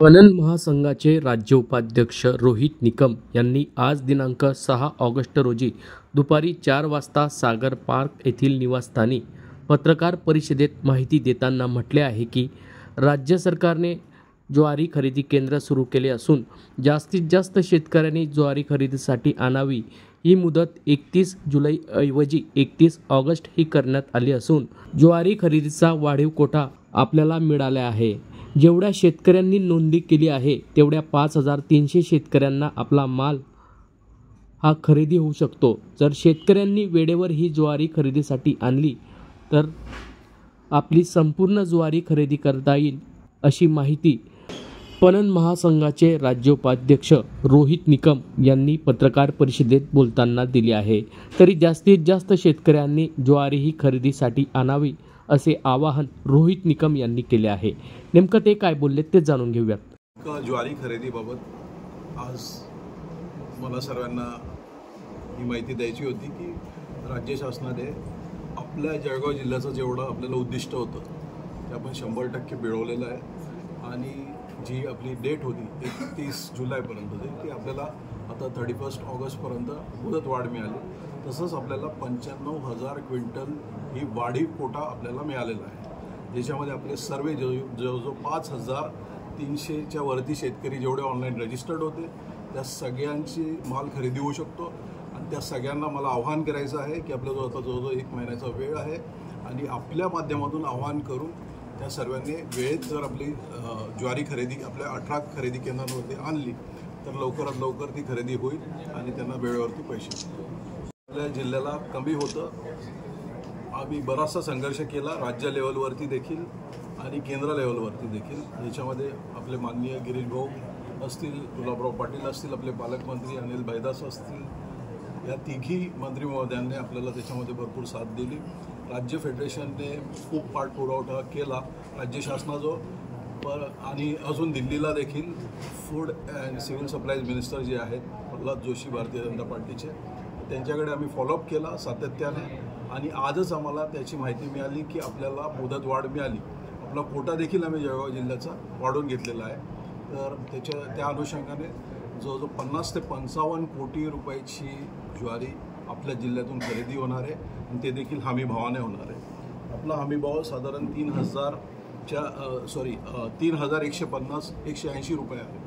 पणन महासंघाचे राज्य उपाध्यक्ष रोहित निकम यांनी आज दिनांक 6 ऑगस्ट रोजी दुपारी 4 वाजता सागर पार्क येथील निवासस्थानी पत्रकार परिषदेत माहिती देताना म्हटले आहे की राज्य सरकारने ज्वारी खरेदी केंद्र सुरू केले असून जास्तीत जास्त शेतकऱ्यांनी ज्वारी खरेदीसाठी आणावी। ही मुदत 31 जुलै ऐवजी 31 ऑगस्ट ही करण्यात आली असून ज्वारी खरेदीचा वाढीव कोटा आपल्याला मिळाला आहे। जेवढ्या शेतकऱ्यांनी नोंदणी केली आहे तेवढ्या 5300 शेतकऱ्यांना आपला माल हा खरेदी होऊ शकतो। जर शेतकऱ्यांनी वेळेवर ही ज्वारी खरेदीसाठी आणली तर आपली संपूर्ण ज्वारी खरेदी करता येईल, अशी माहिती पणन महासंघाचे राज्य उपाध्यक्ष रोहित निकम यांनी पत्रकार परिषदेत बोलताना दिली आहे। तरी जास्तीत जास्त शेतकऱ्यांनी ज्वारी ही खरेदीसाठी आणावी असे आवाहन रोहित निकम यांनी केले आहे। नेमकं ते काय बोलले ते जाणून घेऊयात। ज्वारी खरेदीबाबत आज मला सर्वांना ही माहिती द्यायची होती की राज्य शासनाने आपल्या जळगाव जिल्ह्याचं जेवढं आपल्याला उद्दिष्ट होतं ते आपण 100% मिळवलेलं आहे आणि जी आपली डेट होती 31 जुलैपर्यंत ती आपल्याला आता 31 ऑगस्टपर्यंत मुदत वाढ मिळाली। तसंच आपल्याला 95,000 क्विंटल ही वाढीव कोटा आपल्याला मिळालेला आहे, ज्याच्यामध्ये आपले सर्व जवळजवळ 5300च्या वरती शेतकरी जेवढे ऑनलाईन रजिस्टर्ड होते त्या सगळ्यांची माल खरेदी होऊ शकतो। आणि त्या सगळ्यांना मला आव्हान करायचं आहे की आपल्याजवळ आता जवळजवळ 1 महिन्याचा वेळ आहे आणि आपल्या माध्यमातून आव्हान करून त्या सर्वांनी वेळेत जर आपली ज्वारी खरेदी आपल्या 18 खरेदी केंद्रांवरती आणली तर लवकरात लवकर ती खरेदी होईल आणि त्यांना वेळेवरती पैसे आपल्या जिल्ह्याला कमी होतं। आम्ही बराचसा संघर्ष केला राज्य लेवलवरती देखील आणि केंद्र लेवलवरती देखील, ज्याच्यामध्ये आपले माननीय गिरीश भाऊ असतील, गुलाबराव पाटील असतील, आपले पालकमंत्री अनिल बैदास असतील, या तिघी मंत्री महोदयांनी आपल्याला त्याच्यामध्ये भरपूर साथ दिली। राज्य फेडरेशनने खूप पाठपुरावा केला राज्य शासनाजवळ आणि अजून दिल्लीला देखील food and civil supplies minister जे आहेत प्रल्हाद जोशी भारतीय जनता पार्टीचे, त्यांच्याकडे आम्ही फॉलोअप केला सातत्याने आणि आजच आम्हाला त्याची माहिती मिळाली की आपल्याला मुदत वाढ मिळाली। आपला कोटा देखील आम्ही जळगाव जिल्ह्याचा वाढवून घेतलेला आहे। तर त्या अनुषंगाने जवळजवळ 50 ते 55 कोटी रुपयाची ज्वारी आपल्या जिल्ह्यातून खरेदी होणार आहे आणि ते देखील हमी भावाने होणार आहे। आपला हमी भाव साधारण 3,150 180 रुपये आहे।